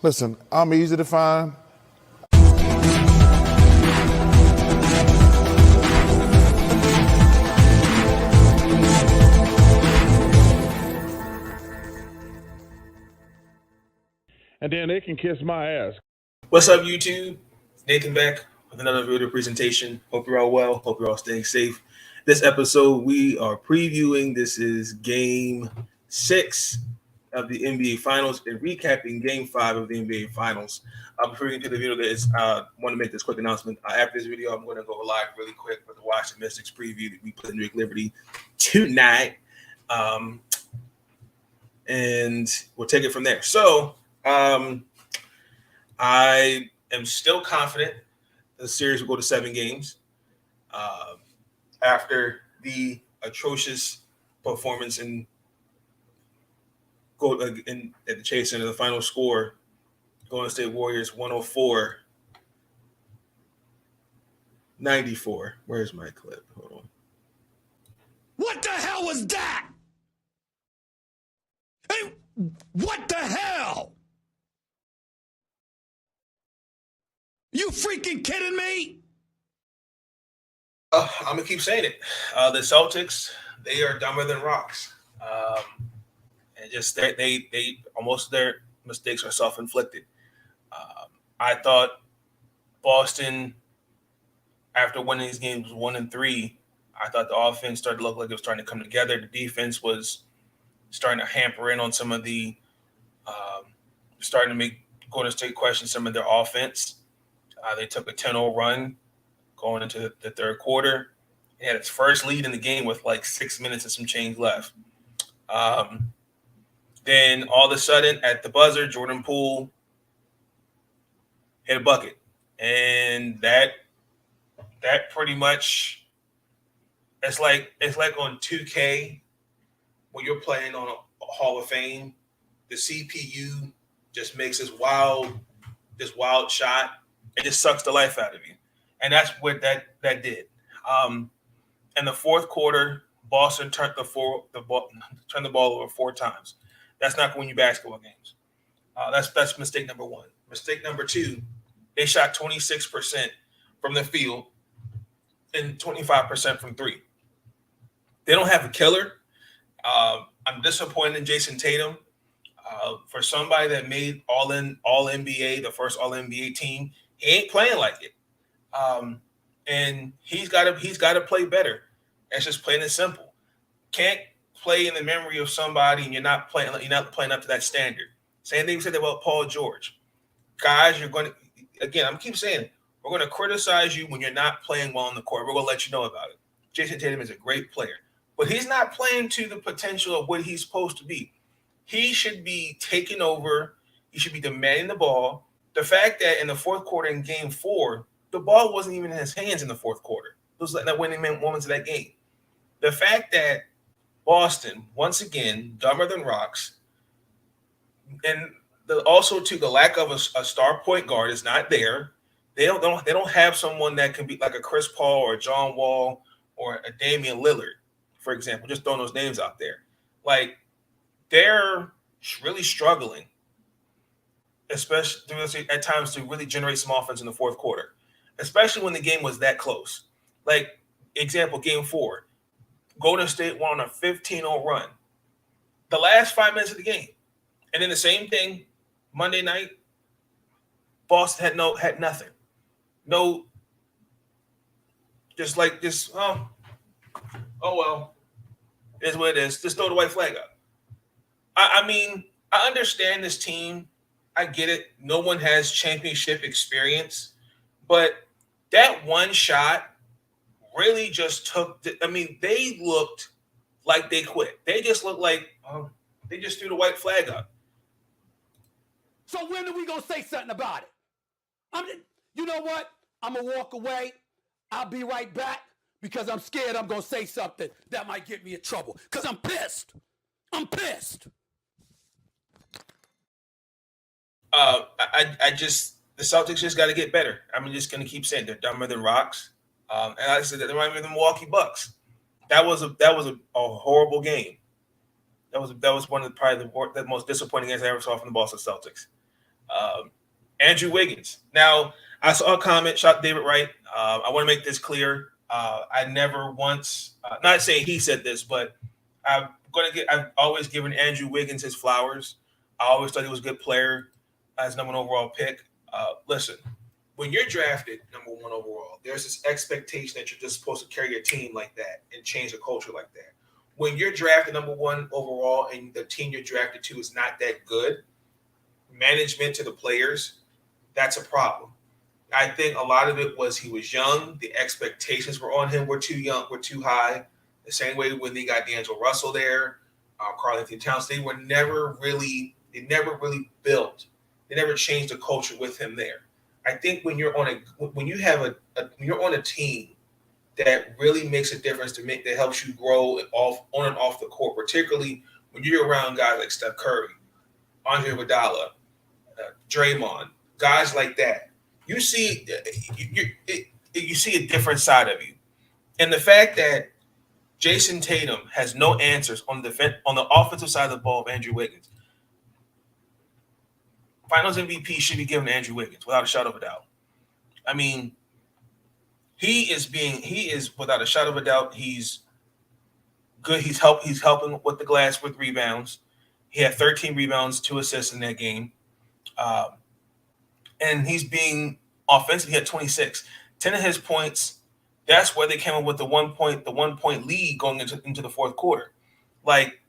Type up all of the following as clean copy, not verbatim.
Listen, I'm easy to find. And then they can kiss my ass. What's up, YouTube? Nathan back with another video presentation. Hope you're all well. Hope you're all staying safe. This episode, we are previewing. This is Game 6 of the NBA Finals and recapping Game 5 of the NBA Finals. Before we get to the video, I want to make this quick announcement. After this video, I'm going to go live really quick with the Washington Mystics preview that we put in Drake Liberty tonight. And we'll take it from there. So, I am still confident the series will go to 7 games after the atrocious performance at the Chase Center. The final score, Golden State Warriors 104-94. Where's my clip? Hold on. What the hell was that? Hey, what the hell? You freaking kidding me? I'm gonna keep saying it. The Celtics, they are dumber than rocks, and just they almost their mistakes are self-inflicted. I thought Boston, after winning these games 1-3, I thought the offense started to look like it was starting to come together. The defense was starting to hamper in on some of the, starting to make Golden State question some of their offense. They took a 10-0 run going into the third quarter. It had its first lead in the game with like 6 minutes and some change left. Then all of a sudden, at the buzzer, Jordan Poole hit a bucket. And that pretty much, it's like on 2K when you're playing on a Hall of Fame, the CPU just makes this wild shot. It just sucks the life out of you. And that's what that did. In the fourth quarter, Boston turned the ball over 4 times. That's not going to win you basketball games. That's mistake number 1. Mistake number 2, they shot 26% from the field and 25% from 3. They don't have a killer. I'm disappointed in Jason Tatum. For somebody that made All NBA, the first All NBA team, he ain't playing like it. And he's got to play better. It's just plain and simple. Can't play in the memory of somebody and you're not playing up to that standard. Same thing we said about Paul George. Guys, you're going to, again, I'm keep saying it, we're going to criticize you when you're not playing well on the court. We're going to let you know about it. Jason Tatum is a great player, but he's not playing to the potential of what he's supposed to be. He should be taking over. He should be demanding the ball. The fact that in the fourth quarter in Game 4, the ball wasn't even in his hands in the fourth quarter. Those like that winning moments of that game. The fact that Boston, once again, dumber than rocks, and also to the lack of a star point guard is not there. They don't have someone that can be like a Chris Paul or a John Wall or a Damian Lillard, for example. Just throwing those names out there. Like, they're really struggling, especially at times, to really generate some offense in the fourth quarter, especially when the game was that close. Like, example, Game 4, Golden State won on a 15-0 run. The last 5 minutes of the game. And then the same thing, Monday night, Boston had nothing. No, oh well, it is what it is. Just throw the white flag up. I mean, I understand this team. I get it. No one has championship experience. But that one shot really just they looked like they quit. They just looked like they just threw the white flag up. So when are we going to say something about it? You know what? I'm going to walk away. I'll be right back because I'm scared I'm going to say something that might get me in trouble because I'm pissed. I'm pissed. The Celtics just got to get better. I'm just going to keep saying they're dumber than rocks. And like I said, they remind me of the Milwaukee Bucks. That was a horrible game. That was one of probably the most disappointing games I ever saw from the Boston Celtics. Andrew Wiggins. Now, I saw a comment, shot David Wright. I want to make this clear. I never once, not saying he said this, but I've always given Andrew Wiggins his flowers. I always thought he was a good player as number one overall pick. Listen, when you're drafted number one overall, there's this expectation that you're just supposed to carry your team like that and change the culture like that. When you're drafted number one overall and the team you're drafted to is not that good, management to the players, that's a problem. I think a lot of it was he was young. The expectations were on him were too young, were too high. The same way when they got D'Angelo Russell there, Karl Anthony Towns, they never really built. They never changed the culture with him there. I think when you're on a team that really makes a difference that helps you grow on and off the court, particularly when you're around guys like Steph Curry, Andre Iguodala, Draymond, guys like that, you see a different side of you. And the fact that Jason Tatum has no answers on the offensive side of the ball of Andrew Wiggins. Finals MVP should be given to Andrew Wiggins without a shadow of a doubt. I mean, he is without a shadow of a doubt. He's good. He's helping with the glass with rebounds. He had 13 rebounds, 2 assists in that game. And he's being offensive. He had 26. 10 of his points, that's where they came up with the 1 point lead going into the fourth quarter. Like,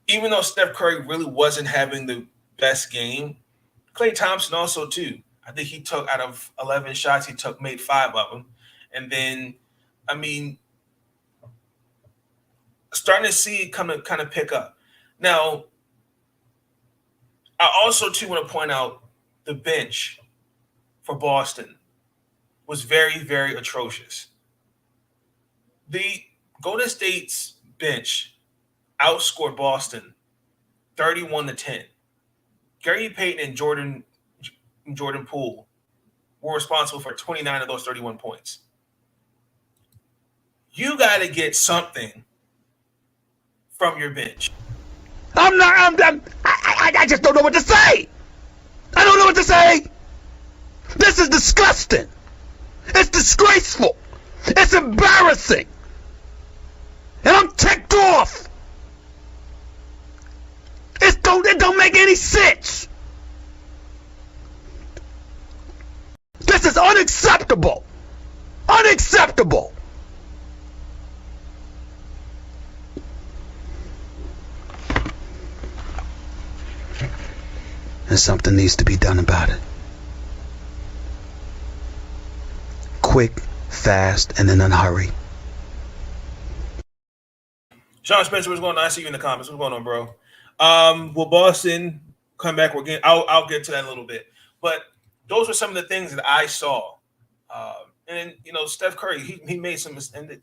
even though Steph Curry really wasn't having the best game, Klay Thompson also too. I think he took out of 11 shots, made 5 of them. And then, I mean, starting to see it kind of pick up. Now, I also too want to point out the bench for Boston was very, very atrocious. The Golden State's bench outscored Boston 31-10. Gary Payton and Jordan Poole were responsible for 29 of those 31 points. You got to get something from your bench. I just don't know what to say. I don't know what to say. This is disgusting. It's disgraceful. It's embarrassing. And I'm ticked off. It don't make any sense. This is unacceptable. Unacceptable. And something needs to be done about it. Quick, fast, and in a hurry. Sean Spencer, what's going on? I see you in the comments. What's going on, bro? Will Boston come back again? I'll get to that in a little bit. But those were some of the things that I saw. And Steph Curry, he made some, and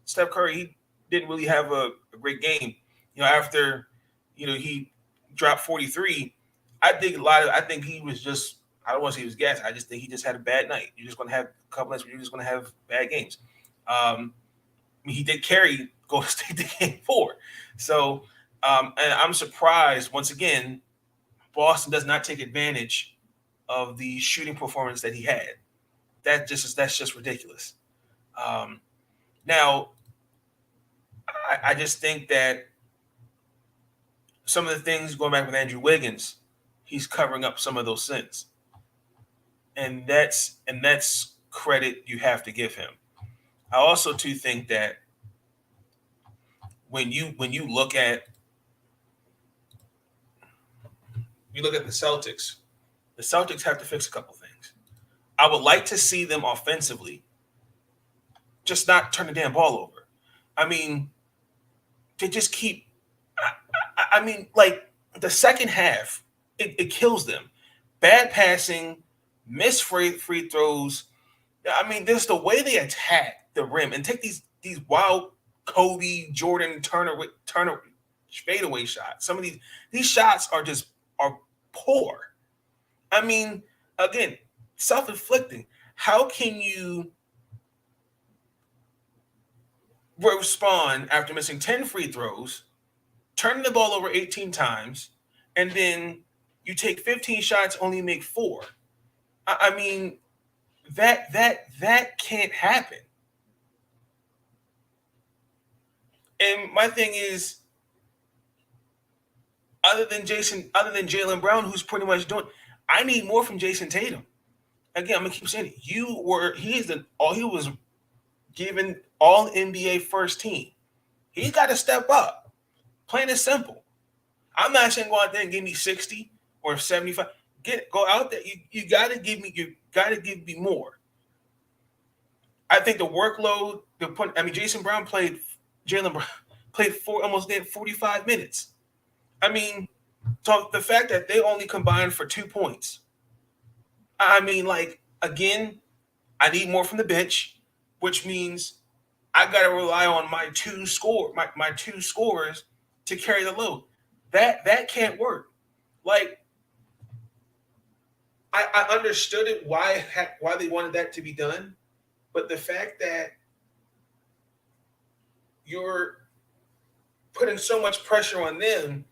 Steph Curry, he didn't really have a great game. After he dropped 43. I think he was just, I don't want to say he was gassed. I just think he just had a bad night. You're just going to have a couple nights where you're just going to have bad games. He did carry Golden State to game 4. So, and I'm surprised, once again, Boston does not take advantage of the shooting performance that he had. That's just ridiculous. Now, I just think that some of the things going back with Andrew Wiggins, he's covering up some of those sins. And that's credit you have to give him. I also too think that when you look at the Celtics have to fix a couple things. I would like to see them offensively just not turn the damn ball over. I mean, they just keep like the second half, it kills them. Bad passing, missed free throws. I mean, there's the way they attack the rim and take these wild Kobe, Jordan, Turner fadeaway shots. Some of these shots are poor. I mean, again, self-inflicting. How can you respond after missing 10 free throws, turning the ball over 18 times, and then You take 15 shots, only make 4. I mean, that can't happen. And my thing is, other than Jaylen Brown, who's pretty much doing, I need more from Jason Tatum. Again, I'm gonna keep saying it. He was given all NBA first team. He's got to step up. Plain and simple. I'm not saying go out there and give me 60 or 75. Go out there. You gotta give me more. I think the workload, Jaylen Brown played almost 45 minutes. I mean, the fact that they only combined for 2 points. I mean, like, again, I need more from the bench, which means I got to rely on my two scorers to carry the load. That can't work. Like, I understood it why they wanted that to be done, but the fact that you're putting so much pressure on them,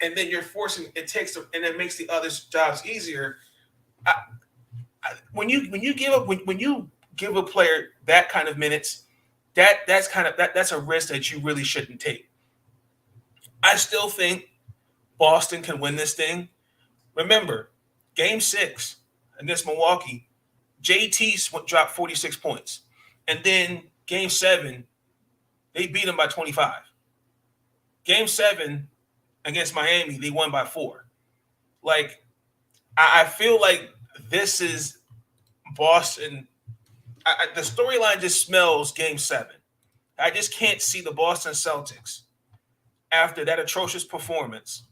and then you're forcing and it makes the others' jobs easier. When you give a player that kind of minutes, that's a risk that you really shouldn't take. I still think Boston can win this thing. Remember, Game 6 against Milwaukee, JT dropped 46 points, and then Game 7, they beat them by 25. Game 7 against Miami, they won by 4. Like, I feel like this is Boston. The storyline just smells Game 7. I just can't see the Boston Celtics, after that atrocious performance,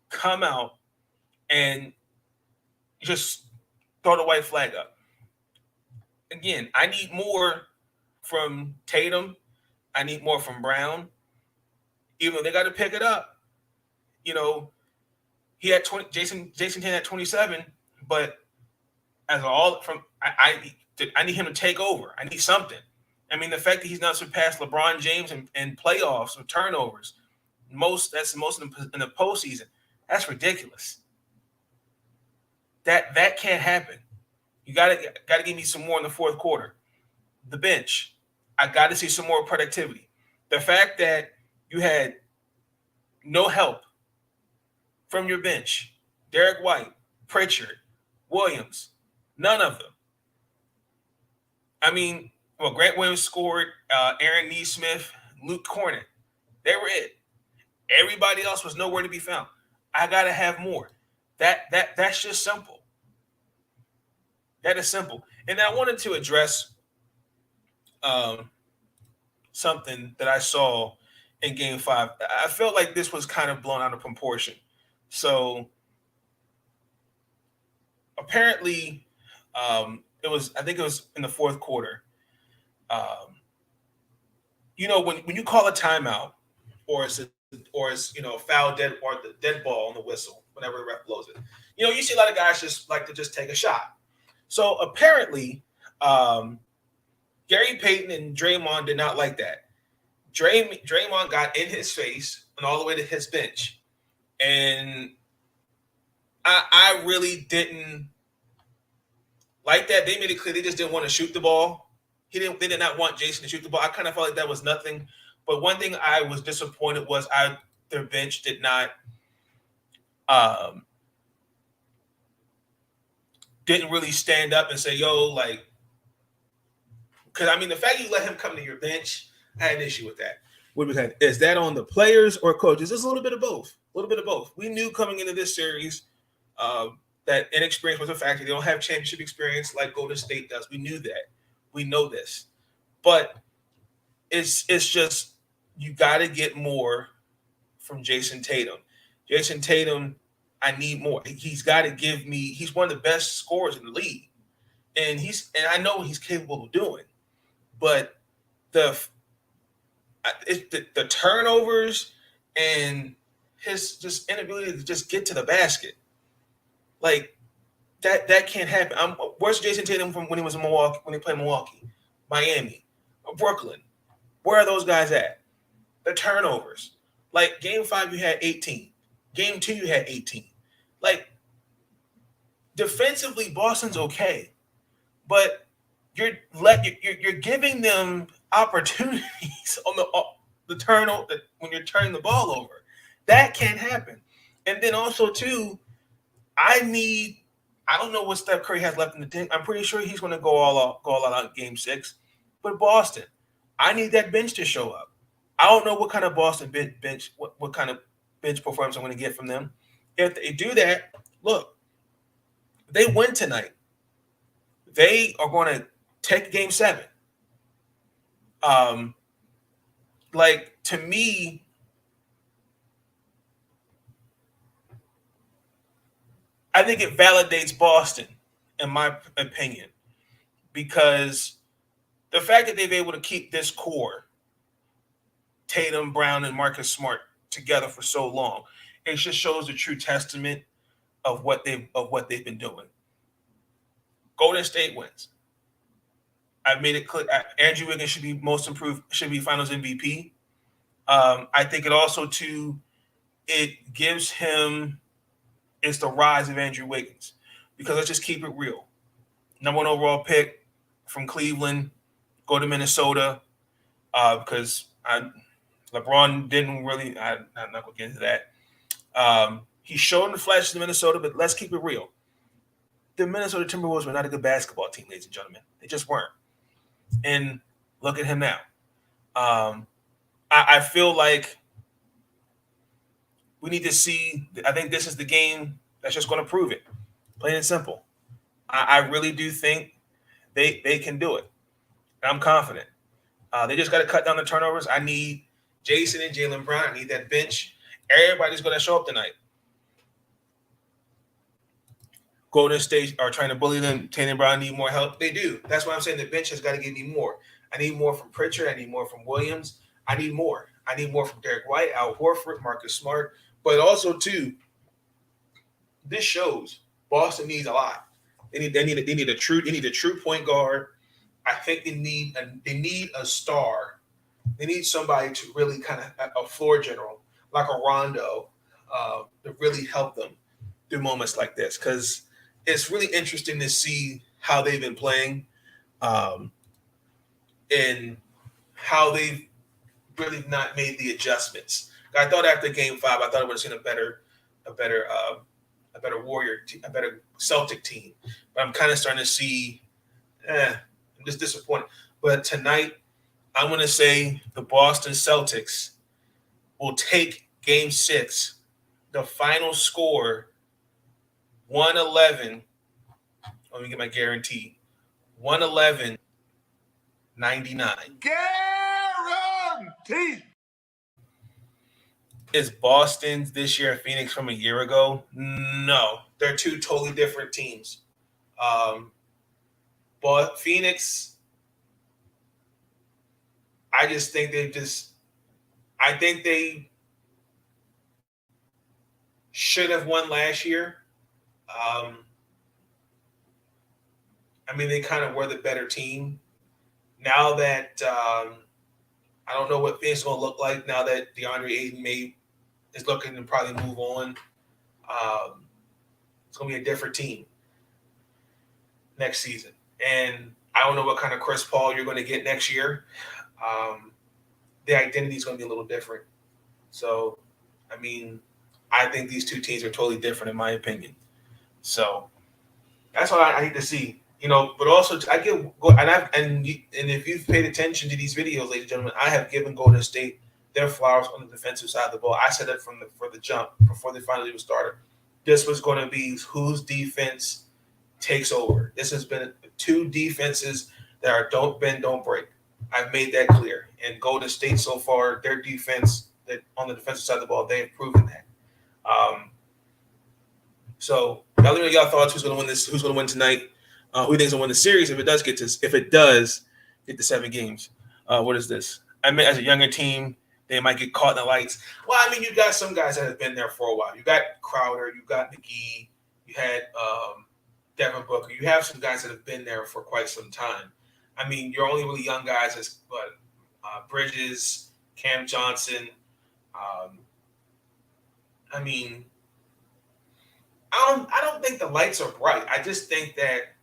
come out and just throw the white flag up. Again, I need more from Tatum. I need more from Brown. Even though they got to pick it up. You know, he had 20. Jason 10 had 27, but as all from I need him to take over. I need something. I mean, the fact that he's not surpassed LeBron James in playoffs with turnovers, that's the most in the postseason. That's ridiculous. That can't happen. You gotta give me some more in the fourth quarter. The bench, I got to see some more productivity. The fact that you had no help from your bench, Derek White, Pritchard, Williams, none of them. I mean, well, Grant Williams scored, Aaron Nesmith, Luke Cornett. They were it. Everybody else was nowhere to be found. I gotta have more. That's just simple. That is simple. And I wanted to address something that I saw in Game 5. I felt like this was kind of blown out of proportion. So apparently, I think it was in the fourth quarter. When you call a timeout, or it's a foul dead or the dead ball on the whistle, whenever the ref blows it, you see a lot of guys just like to just take a shot. So apparently, Gary Payton and Draymond did not like that. Draymond got in his face and all the way to his bench, and I really didn't like that. They made it clear they just didn't want to shoot the ball. They did not want Jason to shoot the ball. I kind of felt like that was nothing. But one thing I was disappointed was their bench did not didn't really stand up and say, yo, like, because I mean, the fact you let him come to your bench, I had an issue with that. What was that? Is that on the players or coaches? It's a little bit of both. We knew coming into this series that inexperience was a factor. They don't have championship experience like Golden State does. We knew that. We know this. But it's just, you got to get more from Jason Tatum. Jason Tatum, I need more. He's got to give me. He's one of the best scorers in the league, and I know what he's capable of doing. But the turnovers and his just inability to just get to the basket, like that can't happen. Where's Jason Tatum from when he was in Milwaukee? When he played Milwaukee, Miami, Brooklyn? Where are those guys at? The turnovers. Like Game 5, you had 18. Game 2, you had 18. Like, defensively, Boston's okay, but you're giving them opportunities on the when you're turning the ball over. That can't happen. And then also too, I don't know what Steph Curry has left in the tank. I'm pretty sure he's going to go all out in Game 6. But Boston, I need that bench to show up. I don't know what kind of Boston bench, what kind of bench performance I'm going to get from them. If they do that, look, they win tonight. They are going to take Game 7. To me, I think it validates Boston, in my opinion, because the fact that they've been able to keep this core, Tatum, Brown, and Marcus Smart, together for so long, it just shows the true testament of what they've been doing. Golden State wins. I've made it clear. Andrew Wiggins should be most improved, should be Finals MVP. I think it also too, it gives him, it's the rise of Andrew Wiggins, because let's just keep it real. #1 overall pick from Cleveland, go to Minnesota, because LeBron didn't really. I'm not going to get into that. He showed in the flesh in Minnesota, but let's keep it real. The Minnesota Timberwolves were not a good basketball team, ladies and gentlemen. They just weren't. And look at him now. I feel like we need to see. I think this is the game that's just going to prove it. Plain and simple. I really do think they can do it. And I'm confident. They just got to cut down the turnovers. I need Jason and Jaylen Brown. I need that bench. Everybody's going to show up tonight. Golden State are trying to bully them. Tatum Brown need more help. They do. That's why I'm saying the bench has got to give me more. I need more from Pritchard. I need more from Williams. I need more. I need more from Derek White, Al Horford, Marcus Smart. But also, too, this shows Boston needs a lot. They need a true point guard. I think they need a star. They need somebody to really kind of a floor general like a Rondo to really help them through moments like this, because it's really interesting to see how they've been playing, and how they've really not made the adjustments. I thought after Game 5, I thought I would have seen a better Celtic team, but I'm kind of starting to see. I'm just disappointed. But tonight, I'm going to say the Boston Celtics will take Game 6. The final score, 111. Let me get my guarantee. 111-99. Guarantee. Is Boston this year Phoenix from a year ago? No. They're two totally different teams. But Phoenix, I think they should have won last year. They kind of were the better team. Now that I don't know what Phoenix is going to look like now that DeAndre Ayton is looking to probably move on. It's going to be a different team next season. And I don't know what kind of Chris Paul you're going to get next year. The identity is going to be a little different. So, I think these two teams are totally different in my opinion. So that's what I need to see. But also I give and if you've paid attention to these videos, ladies and gentlemen, I have given Golden State their flowers on the defensive side of the ball. I said that for the jump before they finally even started. This was going to be whose defense takes over. This has been two defenses that are don't bend, don't break. I've made that clear. And Golden State so far, their defense that on the defensive side of the ball, they have proven that. So y'all let me know y'all thoughts. Who's going to win this? Who's going to win tonight? Who thinks will win the series if it does get to 7 games? What is this? As a younger team, they might get caught in the lights. Well, you got some guys that have been there for a while. You got Crowder, you got McGee, you had Devin Booker. You have some guys that have been there for quite some time. Your only really young guys is Bridges, Cam Johnson. I don't think the lights are bright. I just think that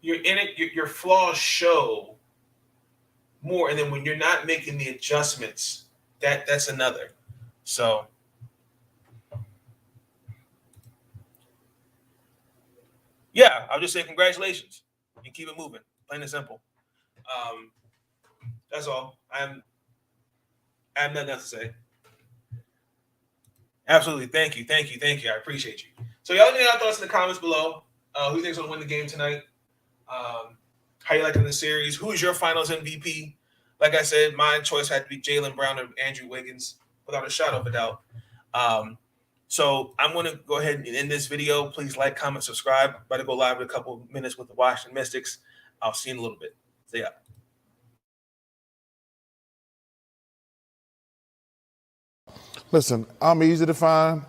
you're in it. Your flaws show more, and then when you're not making the adjustments, that's another. So, yeah, I'll just say congratulations and keep it moving. Plain and simple. That's all. I have nothing else to say. Absolutely. Thank you. I appreciate you. So y'all leave your thoughts in the comments below. Who you think's gonna win the game tonight? How you liking the series? Who is your finals MVP? Like I said, my choice had to be Jaylen Brown or Andrew Wiggins, without a shadow of a doubt. So I'm going to go ahead and end this video. Please like, comment, subscribe. About to go live in a couple of minutes with the Washington Mystics. I'll see you in a little bit. See ya. Listen, I'm easy to find.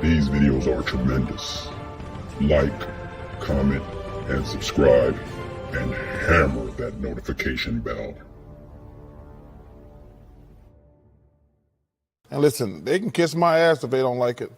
These videos are tremendous. Like, comment, and subscribe, and hammer that notification bell. And listen, they can kiss my ass if they don't like it.